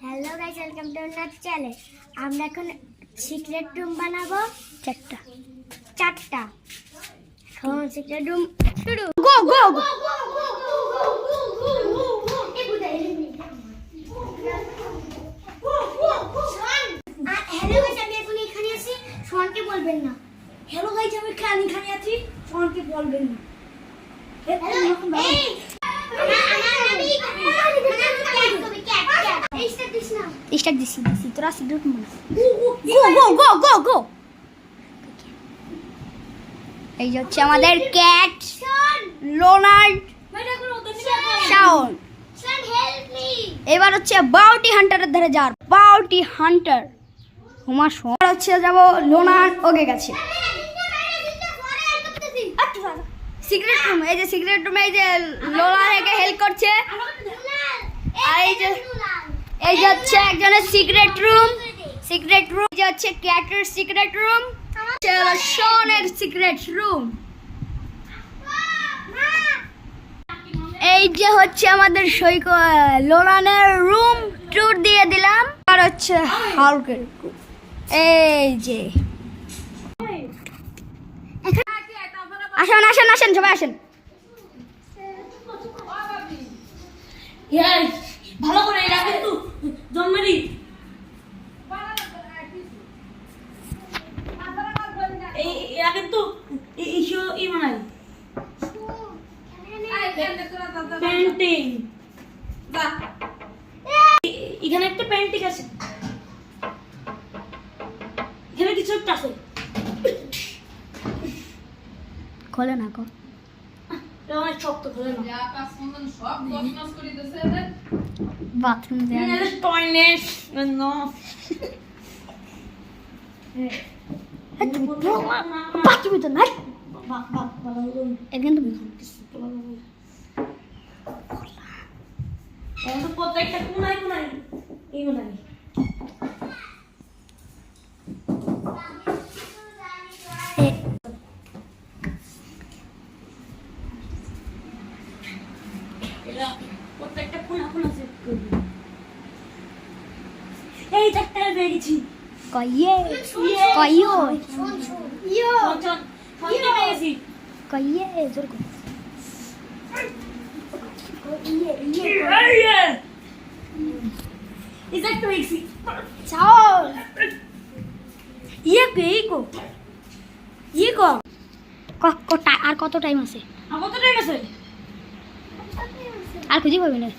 Hello guys, welcome to our channel. আমরা এখন secret room বানাবো চারটা। এখন সিক্রেট রুম শুরু। গো গো গো। হ্যালো গাইস, আমি এখন এখানে আছি, সোহানকে বলবেন না। হ্যালো গাইস, আমি এখানে আছি, সোহানকে বলবেন না। স্টার্ট দিছি তোরা সিক্রেট রুম বানা। গো। এই হচ্ছে আমাদের ক্যাট লোনার্ড শাওন। এবার হচ্ছে বাউটি হান্টারের ধারে যার বাউটি হান্টার হুমা শোন হচ্ছে যাবো লোনার ওকে গেছে সিক্রেট রুম। এই যে সিক্রেট রুমে এই যে লোনার একে হেল্প করছে। আর এই যে হচ্ছে একজনের সিক্রেট রুম যে হচ্ছে ক্যাটের সিক্রেট রুম, শনের সিক্রেট রুম। এই যে হচ্ছে আমাদের লোনানের রুম ট্যুর দিয়ে দিলাম। আর হচ্ছে হাল্কের রুম। এই যে আসেন সবাই আসেন। ভালো করে এরা কিন্তু জন্মেরি এরা কিন্তু ই বানাই পেন্টিং। এখানে একটা পেন্টিং আছে, এখানে কিছু একটা আছে। খোলে না গো, অনেক শক্ত, খোলে না। বাথরুম টয়লেট বাথরুম তো নাই কিন্তু প্রত্যেকটা কোনায় এই কোনায় প্রত্যেকটা কোনা সেট করবি। এই চারটা পেয়ে গেছি। কইয়ে জোর কর। আর কত টাইম আছে? কত টাইম আছে? আর খুঁজে পাবি না।